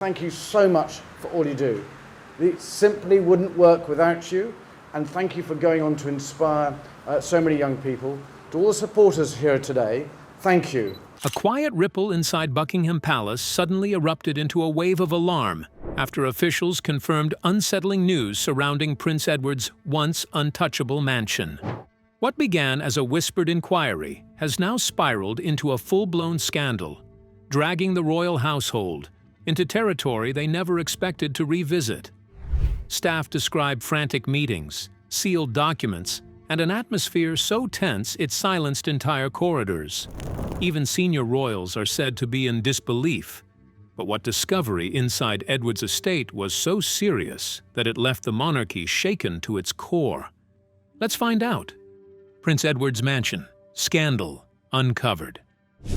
Thank you so much for all you do. It simply wouldn't work without you, and thank you for going on to inspire so many young people. To all the supporters here today, thank you. A quiet ripple inside Buckingham Palace suddenly erupted into a wave of alarm after officials confirmed unsettling news surrounding Prince Edward's once untouchable mansion. What began as a whispered inquiry has now spiraled into a full-blown scandal, dragging the royal household into territory they never expected to revisit. Staff described frantic meetings, sealed documents, and an atmosphere so tense it silenced entire corridors. Even senior royals are said to be in disbelief. But what discovery inside Edward's estate was so serious that it left the monarchy shaken to its core? Let's find out. Prince Edward's mansion. Scandal uncovered.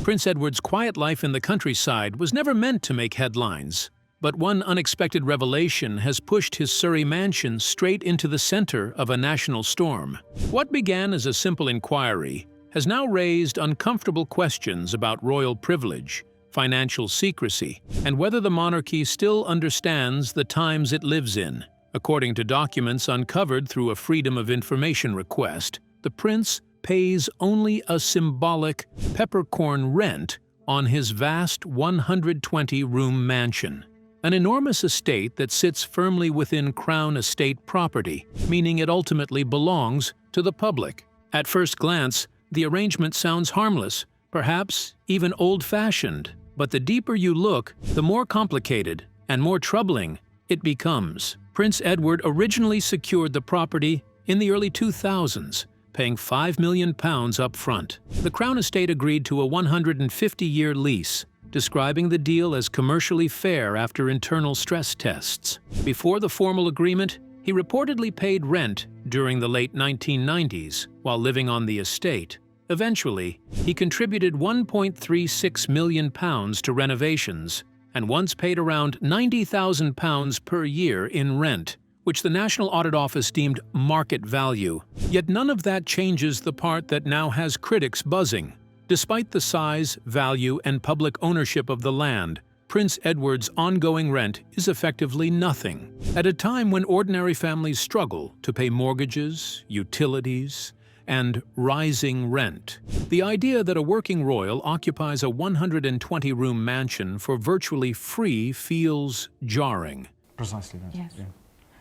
Prince Edward's quiet life in the countryside was never meant to make headlines, but one unexpected revelation has pushed his Surrey mansion straight into the center of a national storm. What began as a simple inquiry has now raised uncomfortable questions about royal privilege, financial secrecy, and whether the monarchy still understands the times it lives in. According to documents uncovered through a Freedom of Information request, the prince pays only a symbolic peppercorn rent on his vast 120-room mansion, an enormous estate that sits firmly within Crown estate property, meaning it ultimately belongs to the public. At first glance, the arrangement sounds harmless, perhaps even old-fashioned, but the deeper you look, the more complicated and more troubling it becomes. Prince Edward originally secured the property in the early 2000s, paying £5 million up front. The Crown Estate agreed to a 150-year lease, describing the deal as commercially fair after internal stress tests. Before the formal agreement, he reportedly paid rent during the late 1990s while living on the estate. Eventually, he contributed £1.36 million to renovations and once paid around £90,000 per year in rent, which the National Audit Office deemed market value. Yet none of that changes the part that now has critics buzzing. Despite the size, value, and public ownership of the land, Prince Edward's ongoing rent is effectively nothing. At a time when ordinary families struggle to pay mortgages, utilities, and rising rent, the idea that a working royal occupies a 120-room mansion for virtually free feels jarring. Precisely that. Yes. Yeah.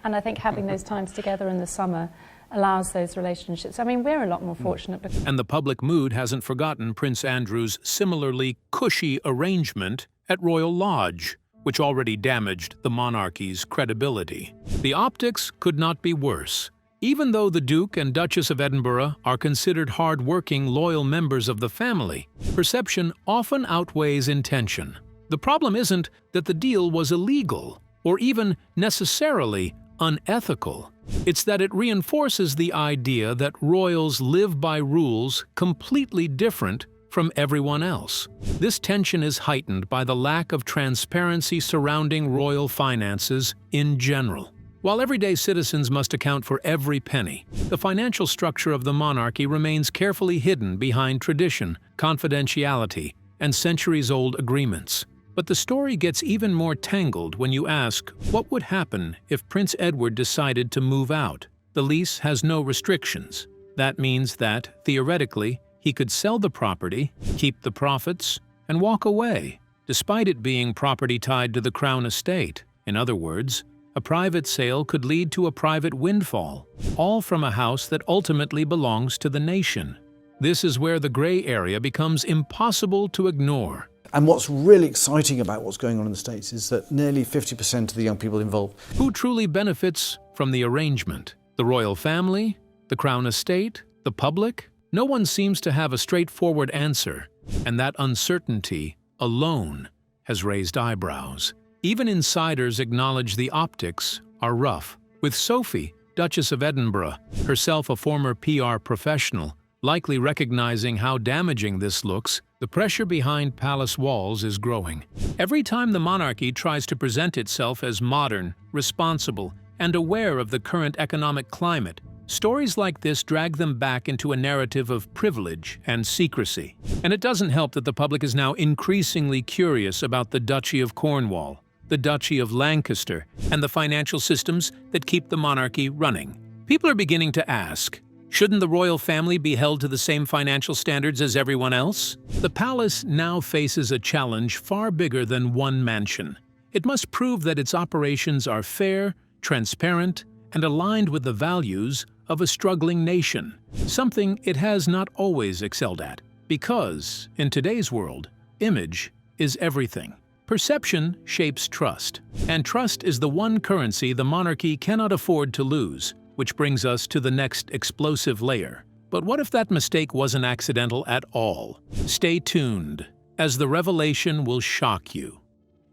And I think having those times together in the summer allows those relationships. I mean, we're a lot more fortunate. And the public mood hasn't forgotten Prince Andrew's similarly cushy arrangement at Royal Lodge, which already damaged the monarchy's credibility. The optics could not be worse. Even though the Duke and Duchess of Edinburgh are considered hard-working, loyal members of the family, perception often outweighs intention. The problem isn't that the deal was illegal or even necessarily unethical. It's that it reinforces the idea that royals live by rules completely different from everyone else. This tension is heightened by the lack of transparency surrounding royal finances in general. While everyday citizens must account for every penny, the financial structure of the monarchy remains carefully hidden behind tradition, confidentiality, and centuries-old agreements. But the story gets even more tangled when you ask, what would happen if Prince Edward decided to move out? The lease has no restrictions. That means that, theoretically, he could sell the property, keep the profits, and walk away, despite it being property tied to the Crown estate. In other words, a private sale could lead to a private windfall, all from a house that ultimately belongs to the nation. This is where the gray area becomes impossible to ignore. And what's really exciting about what's going on in the States is that nearly 50% of the young people involved. Who truly benefits from the arrangement? The royal family? The Crown estate? The public? No one seems to have a straightforward answer, and that uncertainty alone has raised eyebrows. Even insiders acknowledge the optics are rough. With Sophie, Duchess of Edinburgh, herself a former PR professional, likely recognizing how damaging this looks, the pressure behind palace walls is growing. Every time the monarchy tries to present itself as modern, responsible, and aware of the current economic climate, stories like this drag them back into a narrative of privilege and secrecy. And it doesn't help that the public is now increasingly curious about the Duchy of Cornwall, the Duchy of Lancaster, and the financial systems that keep the monarchy running. People are beginning to ask, shouldn't the royal family be held to the same financial standards as everyone else? The palace now faces a challenge far bigger than one mansion. It must prove that its operations are fair, transparent, and aligned with the values of a struggling nation, something it has not always excelled at. Because, in today's world, image is everything. Perception shapes trust, and trust is the one currency the monarchy cannot afford to lose, which brings us to the next explosive layer. But what if that mistake wasn't accidental at all? Stay tuned, as the revelation will shock you.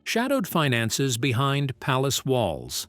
Shadowed finances behind palace walls.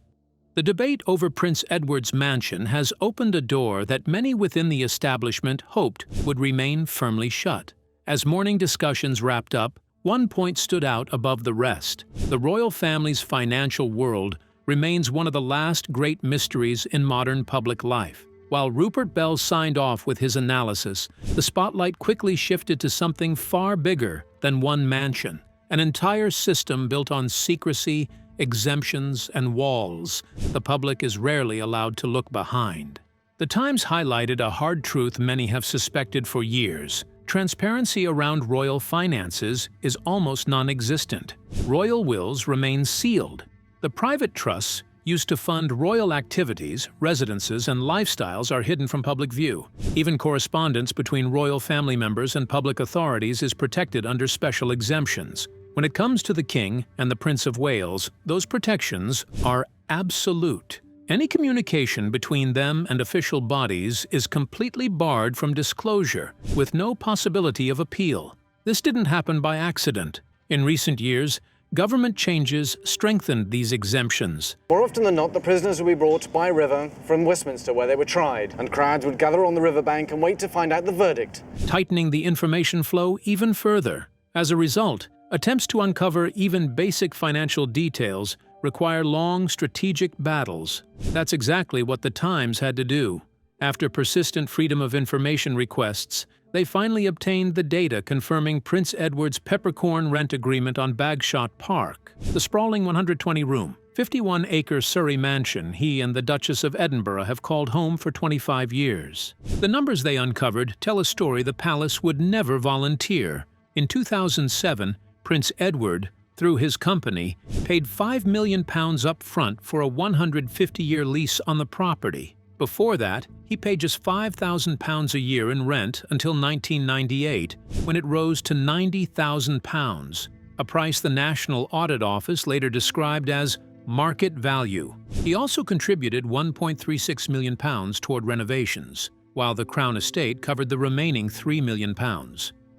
The debate over Prince Edward's mansion has opened a door that many within the establishment hoped would remain firmly shut. As morning discussions wrapped up, one point stood out above the rest. The royal family's financial world remains one of the last great mysteries in modern public life. While Rupert Bell signed off with his analysis, the spotlight quickly shifted to something far bigger than one mansion. An entire system built on secrecy, exemptions, and walls the public is rarely allowed to look behind. The Times highlighted a hard truth many have suspected for years. Transparency around royal finances is almost non-existent. Royal wills remain sealed. The private trusts used to fund royal activities, residences, and lifestyles are hidden from public view. Even correspondence between royal family members and public authorities is protected under special exemptions. When it comes to the King and the Prince of Wales, those protections are absolute. Any communication between them and official bodies is completely barred from disclosure, with no possibility of appeal. This didn't happen by accident. In recent years, government changes strengthened these exemptions. More often than not, the prisoners would be brought by river from Westminster, where they were tried, and crowds would gather on the riverbank and wait to find out the verdict. Tightening the information flow even further. As a result, attempts to uncover even basic financial details require long, strategic battles. That's exactly what the Times had to do. After persistent freedom of information requests, they finally obtained the data confirming Prince Edward's peppercorn rent agreement on Bagshot Park, the sprawling 120-room, 51-acre Surrey mansion he and the Duchess of Edinburgh have called home for 25 years. The numbers they uncovered tell a story the palace would never volunteer. In 2007, Prince Edward, through his company, paid £5 million up front for a 150-year lease on the property. Before that, he paid just £5,000 a year in rent until 1998, when it rose to £90,000, a price the National Audit Office later described as market value. He also contributed £1.36 million toward renovations, while the Crown Estate covered the remaining £3 million.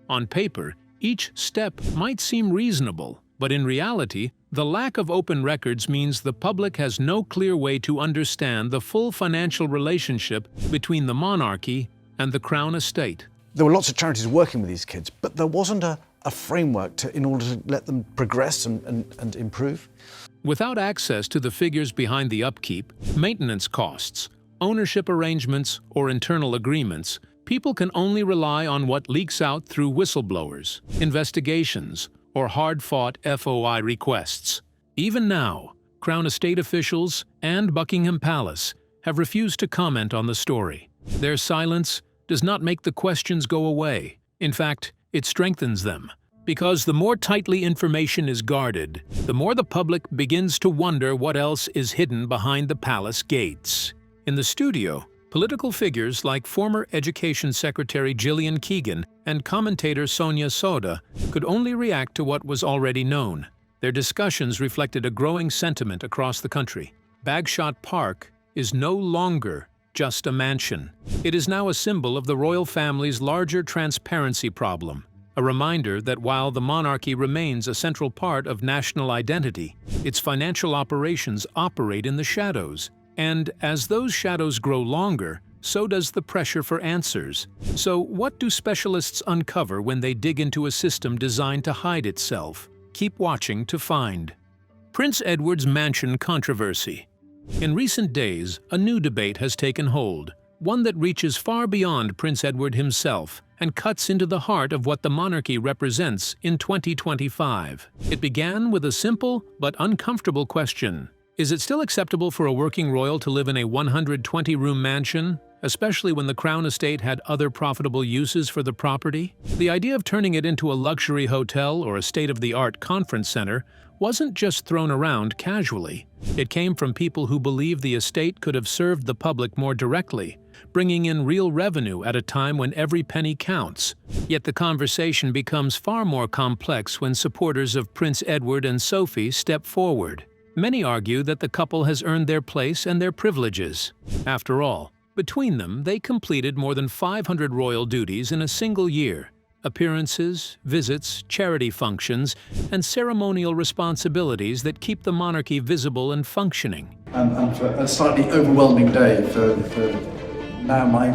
On paper, each step might seem reasonable, but in reality, the lack of open records means the public has no clear way to understand the full financial relationship between the monarchy and the Crown Estate. There were lots of charities working with these kids, but there wasn't a framework in order to let them progress and improve. Without access to the figures behind the upkeep, maintenance costs, ownership arrangements, or internal agreements, people can only rely on what leaks out through whistleblowers, investigations, or hard-fought FOI requests. Even now, Crown Estate officials and Buckingham Palace have refused to comment on the story. Their silence does not make the questions go away. In fact, it strengthens them. Because the more tightly information is guarded, the more the public begins to wonder what else is hidden behind the palace gates. In the studio, political figures like former Education Secretary Gillian Keegan and commentator Sonia Soda could only react to what was already known. Their discussions reflected a growing sentiment across the country. Bagshot Park is no longer just a mansion. It is now a symbol of the royal family's larger transparency problem, a reminder that while the monarchy remains a central part of national identity, its financial operations operate in the shadows. And as those shadows grow longer, so does the pressure for answers. So what do specialists uncover when they dig into a system designed to hide itself? Keep watching to find. Prince Edward's mansion controversy. In recent days, a new debate has taken hold. one that reaches far beyond Prince Edward himself and cuts into the heart of what the monarchy represents in 2025. It began with a simple but uncomfortable question. Is it still acceptable for a working royal to live in a 120-room mansion, especially when the Crown estate had other profitable uses for the property? The idea of turning it into a luxury hotel or a state-of-the-art conference center wasn't just thrown around casually. It came from people who believed the estate could have served the public more directly, bringing in real revenue at a time when every penny counts. Yet the conversation becomes far more complex when supporters of Prince Edward and Sophie step forward. Many argue that the couple has earned their place and their privileges. After all, between them, they completed more than 500 royal duties in a single year. Appearances, visits, charity functions, and ceremonial responsibilities that keep the monarchy visible and functioning. And for a slightly overwhelming day for now my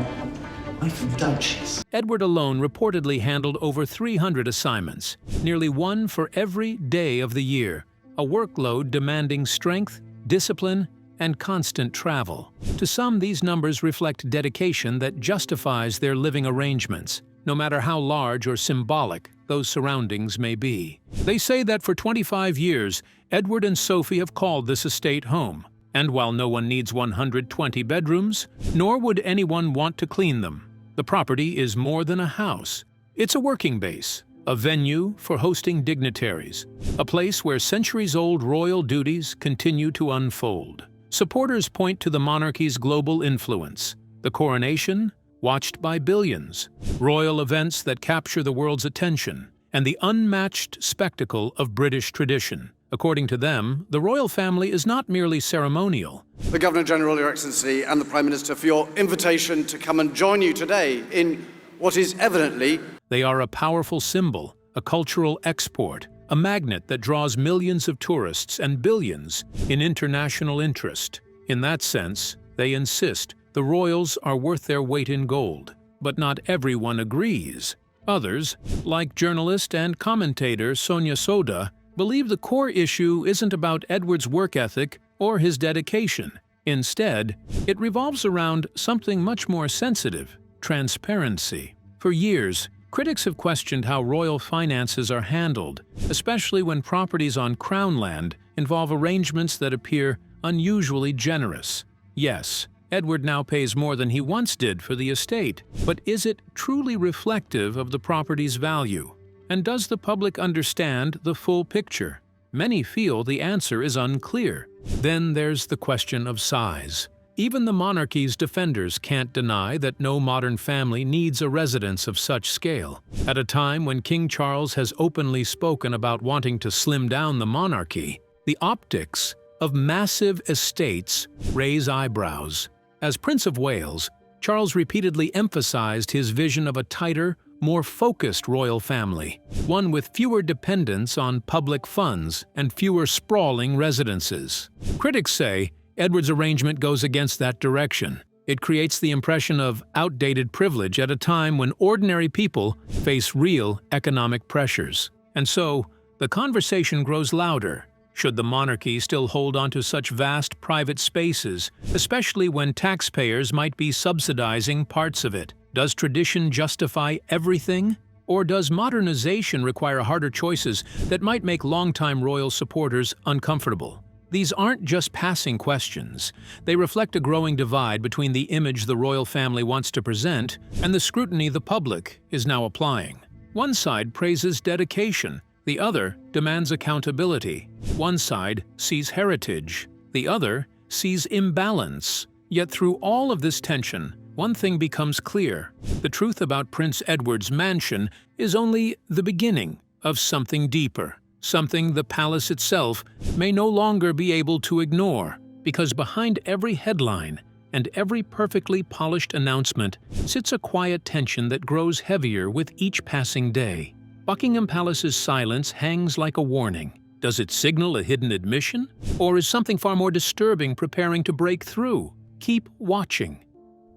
wife and Duchess. Edward alone reportedly handled over 300 assignments, nearly one for every day of the year, a workload demanding strength, discipline, and constant travel. To some, these numbers reflect dedication that justifies their living arrangements, no matter how large or symbolic those surroundings may be. They say that for 25 years, Edward and Sophie have called this estate home. And while no one needs 120 bedrooms, nor would anyone want to clean them, the property is more than a house. It's a working base, a venue for hosting dignitaries, a place where centuries-old royal duties continue to unfold. Supporters point to the monarchy's global influence, the coronation, watched by billions, royal events that capture the world's attention, and the unmatched spectacle of British tradition. According to them, the royal family is not merely ceremonial. The Governor-General, Your Excellency, and the Prime Minister for your invitation to come and join you today in what is evidently... They are a powerful symbol, a cultural export, a magnet that draws millions of tourists and billions in international interest. In that sense, they insist the royals are worth their weight in gold. But not everyone agrees. Others, like journalist and commentator Sonia Soda, believe the core issue isn't about Edward's work ethic or his dedication. Instead, it revolves around something much more sensitive: transparency. For years, critics have questioned how royal finances are handled, especially when properties on Crown land involve arrangements that appear unusually generous. Yes, Edward now pays more than he once did for the estate, but is it truly reflective of the property's value? And does the public understand the full picture? Many feel the answer is unclear. Then there's the question of size. Even the monarchy's defenders can't deny that no modern family needs a residence of such scale. At a time when King Charles has openly spoken about wanting to slim down the monarchy, the optics of massive estates raise eyebrows. As Prince of Wales, Charles repeatedly emphasized his vision of a tighter, more focused royal family, one with fewer dependence on public funds and fewer sprawling residences. Critics say Edward's arrangement goes against that direction. It creates the impression of outdated privilege at a time when ordinary people face real economic pressures. And so, the conversation grows louder. Should the monarchy still hold on to such vast private spaces, especially when taxpayers might be subsidizing parts of it? Does tradition justify everything? Or does modernization require harder choices that might make longtime royal supporters uncomfortable? These aren't just passing questions. They reflect a growing divide between the image the royal family wants to present and the scrutiny the public is now applying. One side praises dedication. The other demands accountability. One side sees heritage. The other sees imbalance. Yet through all of this tension, one thing becomes clear. The truth about Prince Edward's mansion is only the beginning of something deeper, something the palace itself may no longer be able to ignore, because behind every headline and every perfectly polished announcement sits a quiet tension that grows heavier with each passing day. Buckingham Palace's silence hangs like a warning. Does it signal a hidden admission? Or is something far more disturbing preparing to break through? Keep watching.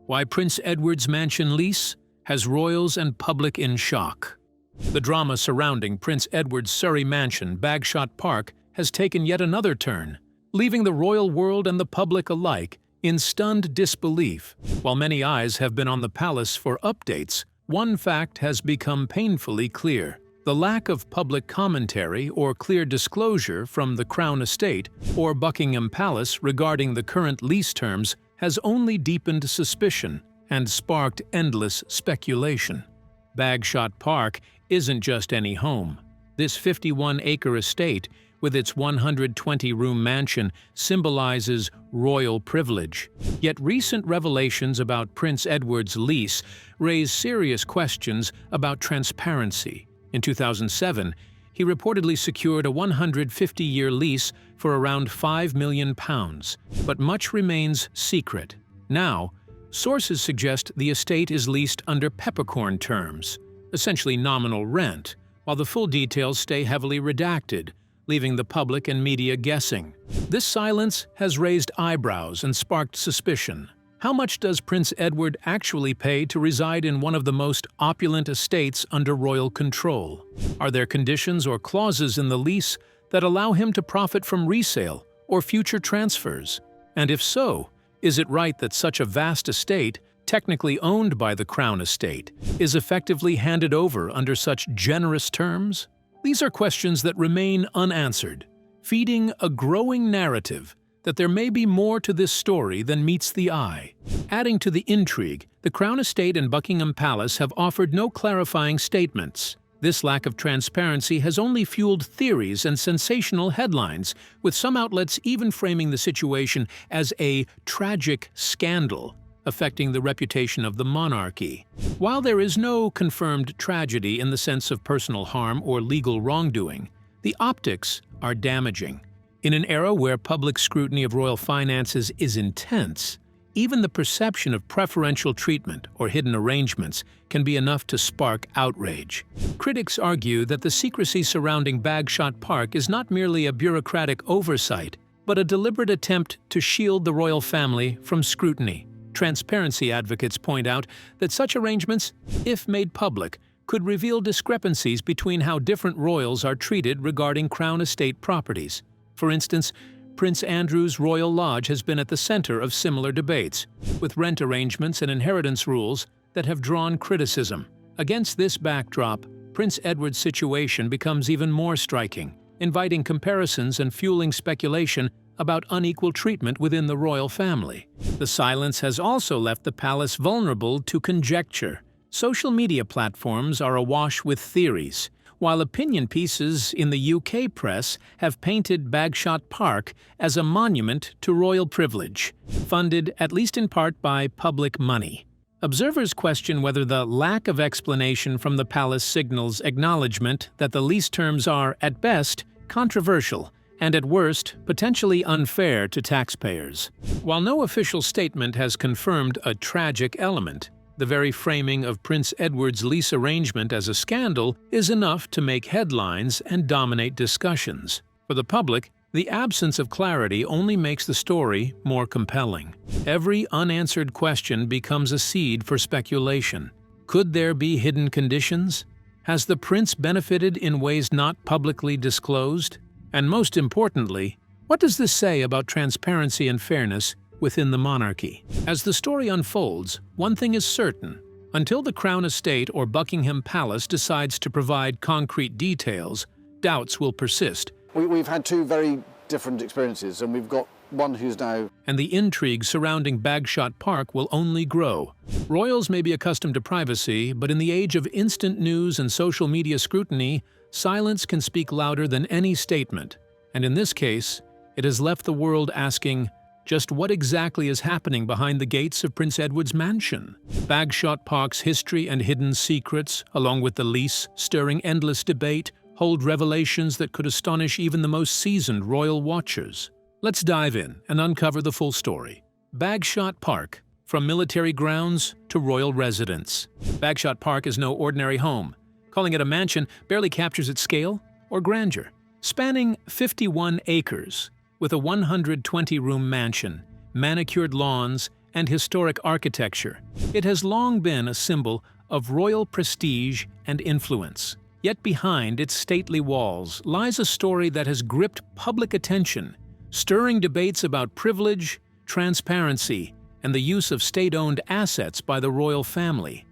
Why Prince Edward's mansion Lease has royals and public in shock. The drama surrounding Prince Edward's Surrey mansion, Bagshot Park, has taken yet another turn, leaving the royal world and the public alike In stunned disbelief, while many eyes have been on the palace for updates, one fact has become painfully clear. The lack of public commentary or clear disclosure from the Crown Estate or Buckingham Palace regarding the current lease terms has only deepened suspicion and sparked endless speculation. Bagshot Park isn't just any home. This 51-acre estate, with its 120-room mansion, symbolizes royal privilege. Yet recent revelations about Prince Edward's lease raise serious questions about transparency. In 2007, he reportedly secured a 150-year lease for around £5 million, but much remains secret. Now, sources suggest the estate is leased under peppercorn terms, essentially nominal rent, while the full details stay heavily redacted, leaving the public and media guessing. This silence has raised eyebrows and sparked suspicion. How much does Prince Edward actually pay to reside in one of the most opulent estates under royal control? Are there conditions or clauses in the lease that allow him to profit from resale or future transfers? And if so, is it right that such a vast estate, technically owned by the Crown Estate, is effectively handed over under such generous terms? These are questions that remain unanswered, feeding a growing narrative that there may be more to this story than meets the eye. Adding to the intrigue, the Crown Estate and Buckingham Palace have offered no clarifying statements. This lack of transparency has only fueled theories and sensational headlines, with some outlets even framing the situation as a tragic scandal affecting the reputation of the monarchy. While there is no confirmed tragedy in the sense of personal harm or legal wrongdoing, the optics are damaging. In an era where public scrutiny of royal finances is intense, even the perception of preferential treatment or hidden arrangements can be enough to spark outrage. Critics argue that the secrecy surrounding Bagshot Park is not merely a bureaucratic oversight, but a deliberate attempt to shield the royal family from scrutiny. Transparency advocates point out that such arrangements, if made public, could reveal discrepancies between how different royals are treated regarding Crown Estate properties. For instance, Prince Andrew's Royal Lodge has been at the center of similar debates, with rent arrangements and inheritance rules that have drawn criticism. Against this backdrop, Prince Edward's situation becomes even more striking, inviting comparisons and fueling speculation about unequal treatment within the royal family. The silence has also left the palace vulnerable to conjecture. Social media platforms are awash with theories, while opinion pieces in the UK press have painted Bagshot Park as a monument to royal privilege, funded at least in part by public money. Observers question whether the lack of explanation from the palace signals acknowledgement that the lease terms are, at best, controversial and at worst, potentially unfair to taxpayers. While no official statement has confirmed a tragic element, the very framing of Prince Edward's lease arrangement as a scandal is enough to make headlines and dominate discussions. For the public, the absence of clarity only makes the story more compelling. Every unanswered question becomes a seed for speculation. Could there be hidden conditions? Has the prince benefited in ways not publicly disclosed? And most importantly, what does this say about transparency and fairness within the monarchy? As the story unfolds, one thing is certain. Until the Crown Estate or Buckingham Palace decides to provide concrete details, doubts will persist. We've had two very different experiences, and we've got one who's now... And the intrigue surrounding Bagshot Park will only grow. Royals may be accustomed to privacy, but in the age of instant news and social media scrutiny, silence can speak louder than any statement. And in this case, it has left the world asking, just what exactly is happening behind the gates of Prince Edward's mansion? Bagshot Park's history and hidden secrets, along with the lease, stirring endless debate, hold revelations that could astonish even the most seasoned royal watchers. Let's dive in and uncover the full story. Bagshot Park, from military grounds to royal residence. Bagshot Park is no ordinary home. Calling it a mansion barely captures its scale or grandeur. Spanning 51 acres, with a 120-room mansion, manicured lawns, and historic architecture, it has long been a symbol of royal prestige and influence. Yet behind its stately walls lies a story that has gripped public attention, stirring debates about privilege, transparency, and the use of state-owned assets by the royal family.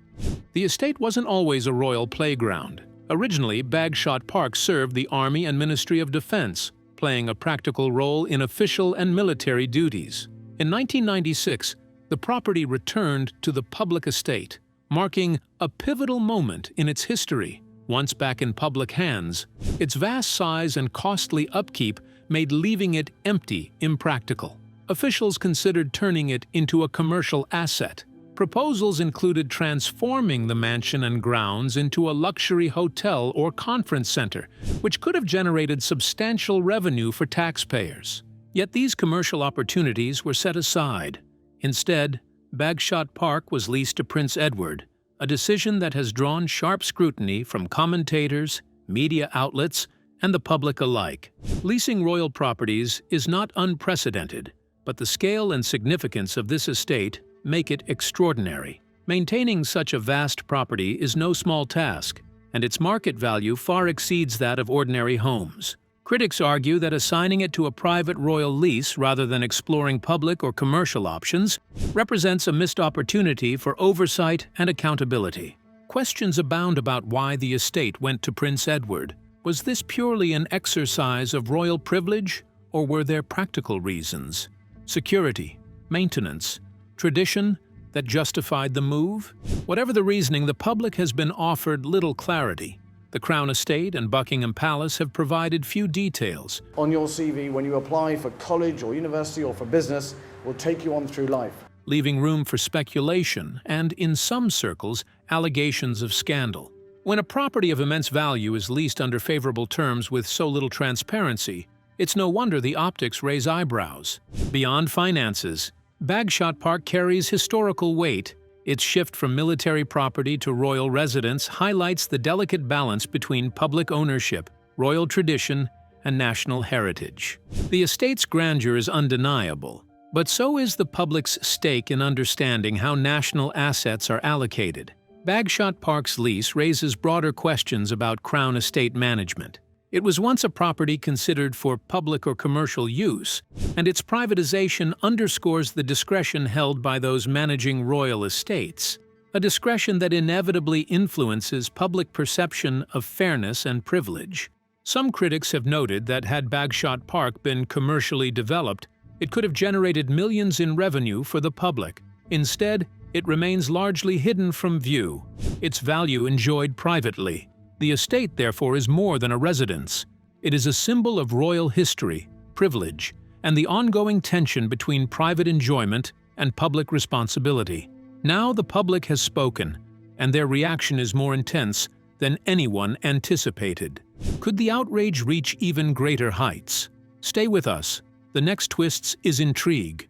The estate wasn't always a royal playground. Originally, Bagshot Park served the Army and Ministry of Defense, playing a practical role in official and military duties. In 1996, the property returned to the public estate, marking a pivotal moment in its history. Once back in public hands, its vast size and costly upkeep made leaving it empty impractical. Officials considered turning it into a commercial asset. Proposals included transforming the mansion and grounds into a luxury hotel or conference center, which could have generated substantial revenue for taxpayers. Yet these commercial opportunities were set aside. Instead, Bagshot Park was leased to Prince Edward, a decision that has drawn sharp scrutiny from commentators, media outlets, and the public alike. Leasing royal properties is not unprecedented, but the scale and significance of this estate make it extraordinary. Maintaining such a vast property is no small task, and its market value far exceeds that of ordinary homes. Critics argue that assigning it to a private royal lease rather than exploring public or commercial options represents a missed opportunity for oversight and accountability. Questions abound about why the estate went to Prince Edward. Was this purely an exercise of royal privilege, or were there practical reasons? Security, maintenance, tradition that justified the move? Whatever the reasoning, the public has been offered little clarity. The Crown Estate and Buckingham Palace have provided few details. On your CV, when you apply for college or university or for business, will take you on through life, leaving room for speculation and, in some circles, allegations of scandal. When a property of immense value is leased under favorable terms with so little transparency, it's no wonder the optics raise eyebrows. Beyond finances, Bagshot Park carries historical weight. Its shift from military property to royal residence highlights the delicate balance between public ownership, royal tradition, and national heritage. The estate's grandeur is undeniable, but so is the public's stake in understanding how national assets are allocated. Bagshot Park's lease raises broader questions about Crown Estate management. It was once a property considered for public or commercial use, and its privatization underscores the discretion held by those managing royal estates, a discretion that inevitably influences public perception of fairness and privilege. Some critics have noted that had Bagshot Park been commercially developed, it could have generated millions in revenue for the public. Instead, it remains largely hidden from view, its value enjoyed privately. The estate, therefore, is more than a residence. It is a symbol of royal history, privilege, and the ongoing tension between private enjoyment and public responsibility. Now the public has spoken, and their reaction is more intense than anyone anticipated. Could the outrage reach even greater heights? Stay with us. The next twist is intrigue.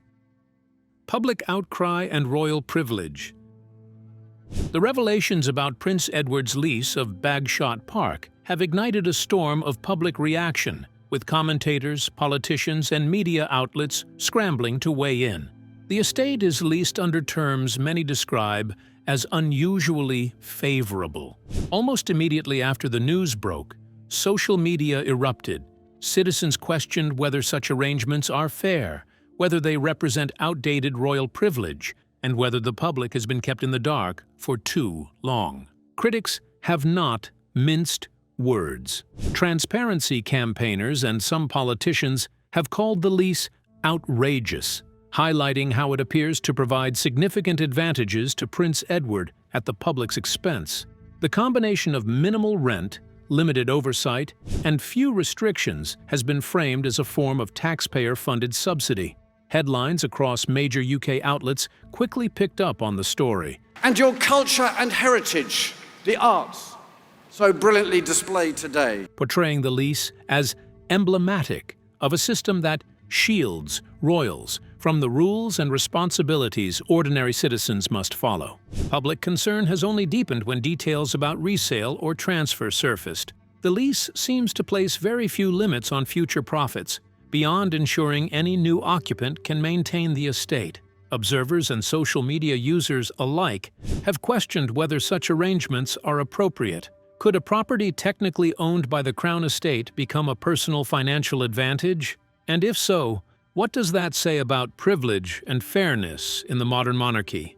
Public outcry and royal privilege. The revelations about Prince Edward's lease of Bagshot Park have ignited a storm of public reaction, with commentators, politicians, and media outlets scrambling to weigh in. The estate is leased under terms many describe as unusually favorable. Almost immediately after the news broke, social media erupted. Citizens questioned whether such arrangements are fair, whether they represent outdated royal privilege, and whether the public has been kept in the dark for too long. Critics have not minced words. Transparency campaigners and some politicians have called the lease outrageous, highlighting how it appears to provide significant advantages to Prince Edward at the public's expense. The combination of minimal rent, limited oversight, and few restrictions has been framed as a form of taxpayer-funded subsidy. Headlines across major UK outlets quickly picked up on the story. and your culture and heritage, the arts, so brilliantly displayed today. Portraying the lease as emblematic of a system that shields royals from the rules and responsibilities ordinary citizens must follow. Public concern has only deepened when details about resale or transfer surfaced. The lease seems to place very few limits on future profits, beyond ensuring any new occupant can maintain the estate. Observers and social media users alike have questioned whether such arrangements are appropriate. Could a property technically owned by the Crown Estate become a personal financial advantage? And if so, What does that say about privilege and fairness in the modern monarchy?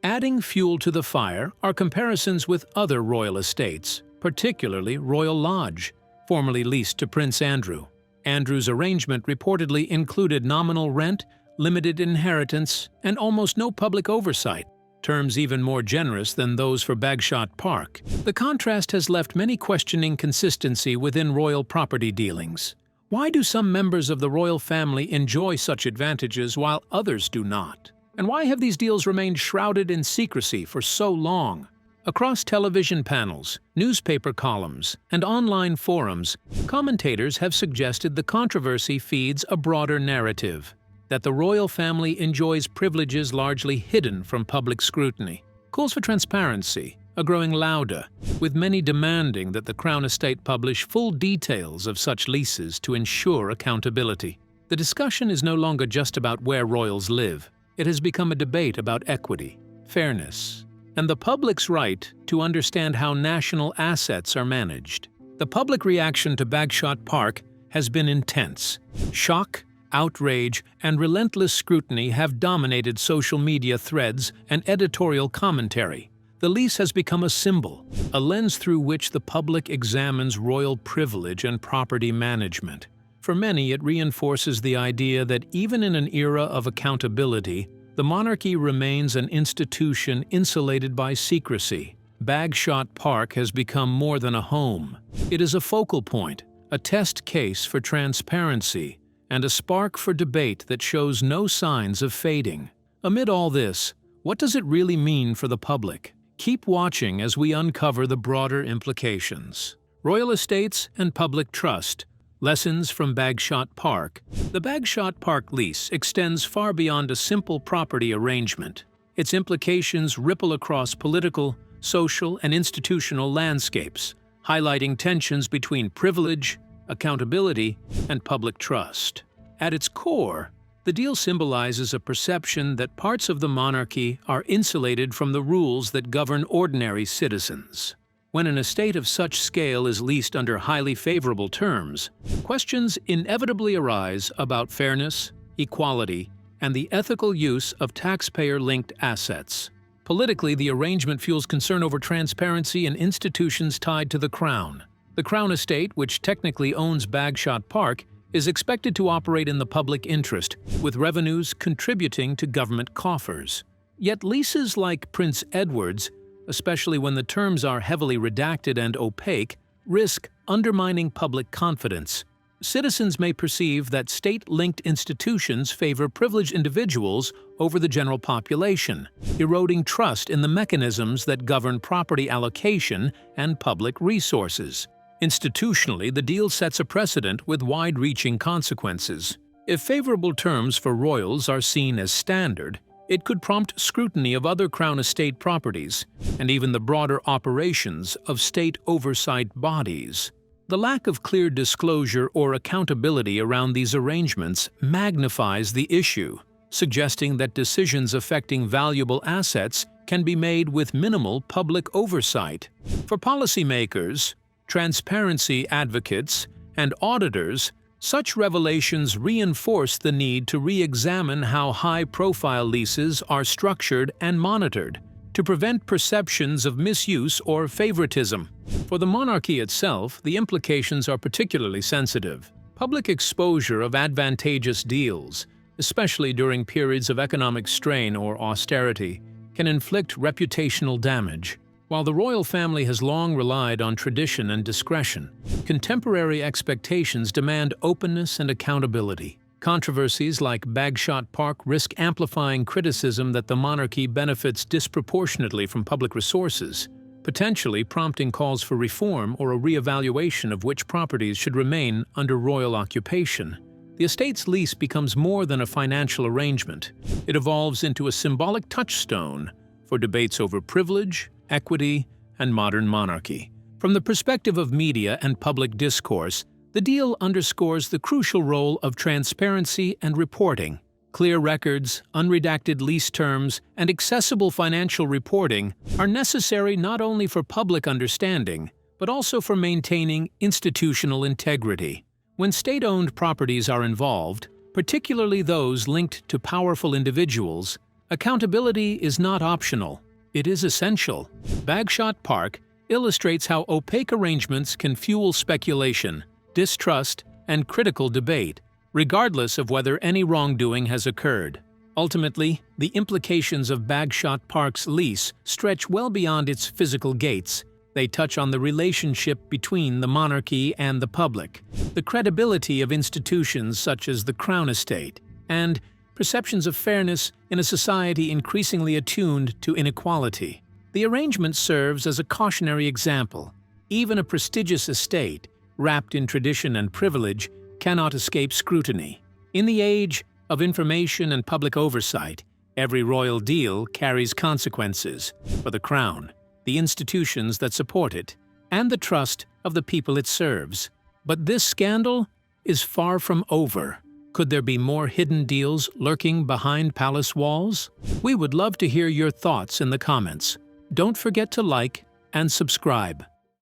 Adding fuel to the fire are comparisons with other royal estates, particularly Royal Lodge, formerly leased to Prince Andrew. Andrew's arrangement reportedly included nominal rent, limited inheritance, and almost no public oversight, terms even more generous than those for Bagshot Park. The contrast has left many questioning consistency within royal property dealings. Why do some members of the royal family enjoy such advantages while others do not? And why have these deals remained shrouded in secrecy for so long? Across television panels, newspaper columns, and online forums, commentators have suggested the controversy feeds a broader narrative, that the royal family enjoys privileges largely hidden from public scrutiny. Calls for transparency are growing louder, with many demanding that the Crown Estate publish full details of such leases to ensure accountability. The discussion is no longer just about where royals live. It has become a debate about equity, fairness, and the public's right to understand how national assets are managed. The public reaction to Bagshot Park has been intense. Shock, outrage, and relentless scrutiny have dominated social media threads and editorial commentary. The lease has become a symbol, a lens through which the public examines royal privilege and property management. For many, it reinforces the idea that even in an era of accountability, the monarchy remains an institution insulated by secrecy. Bagshot Park has become more than a home. It is a focal point, a test case for transparency, and a spark for debate that shows no signs of fading. Amid all this, what does it really mean for the public? Keep watching as we uncover the broader implications. Royal estates and public trust. Lessons from Bagshot Park. The Bagshot Park lease extends far beyond a simple property arrangement. Its implications ripple across political, social, and institutional landscapes, highlighting tensions between privilege, accountability, and public trust. At its core, the deal symbolizes a perception that parts of the monarchy are insulated from the rules that govern ordinary citizens. When an estate of such scale is leased under highly favorable terms, questions inevitably arise about fairness, equality, and the ethical use of taxpayer-linked assets. Politically, the arrangement fuels concern over transparency and institutions tied to the Crown. The Crown Estate, which technically owns Bagshot Park, is expected to operate in the public interest, with revenues contributing to government coffers. Yet leases like Prince Edward's, especially when the terms are heavily redacted and opaque, risk undermining public confidence. Citizens may perceive that state-linked institutions favor privileged individuals over the general population, eroding trust in the mechanisms that govern property allocation and public resources. Institutionally, the deal sets a precedent with wide-reaching consequences. If favorable terms for royals are seen as standard, it could prompt scrutiny of other Crown Estate properties, and even the broader operations of state oversight bodies. The lack of clear disclosure or accountability around these arrangements magnifies the issue, suggesting that decisions affecting valuable assets can be made with minimal public oversight. For policymakers, transparency advocates, and auditors, such revelations reinforce the need to re-examine how high-profile leases are structured and monitored to prevent perceptions of misuse or favoritism. For the monarchy itself, the implications are particularly sensitive. Public exposure of advantageous deals, especially during periods of economic strain or austerity, can inflict reputational damage. While the royal family has long relied on tradition and discretion, contemporary expectations demand openness and accountability. Controversies like Bagshot Park risk amplifying criticism that the monarchy benefits disproportionately from public resources, potentially prompting calls for reform or a re-evaluation of which properties should remain under royal occupation. The estate's lease becomes more than a financial arrangement. It evolves into a symbolic touchstone for debates over privilege, equity, and modern monarchy. From the perspective of media and public discourse, the deal underscores the crucial role of transparency and reporting. Clear records, unredacted lease terms, and accessible financial reporting are necessary not only for public understanding, but also for maintaining institutional integrity. When state-owned properties are involved, particularly those linked to powerful individuals, accountability is not optional. It is essential. Bagshot Park illustrates how opaque arrangements can fuel speculation, distrust, and critical debate, regardless of whether any wrongdoing has occurred. Ultimately, the implications of Bagshot Park's lease stretch well beyond its physical gates. They touch on the relationship between the monarchy and the public, the credibility of institutions such as the Crown Estate, and perceptions of fairness in a society increasingly attuned to inequality. The arrangement serves as a cautionary example. Even a prestigious estate, wrapped in tradition and privilege, cannot escape scrutiny. In the age of information and public oversight, every royal deal carries consequences for the Crown, the institutions that support it, and the trust of the people it serves. But this scandal is far from over. Could there be more hidden deals lurking behind palace walls? We would love to hear your thoughts in the comments. Don't forget to like and subscribe.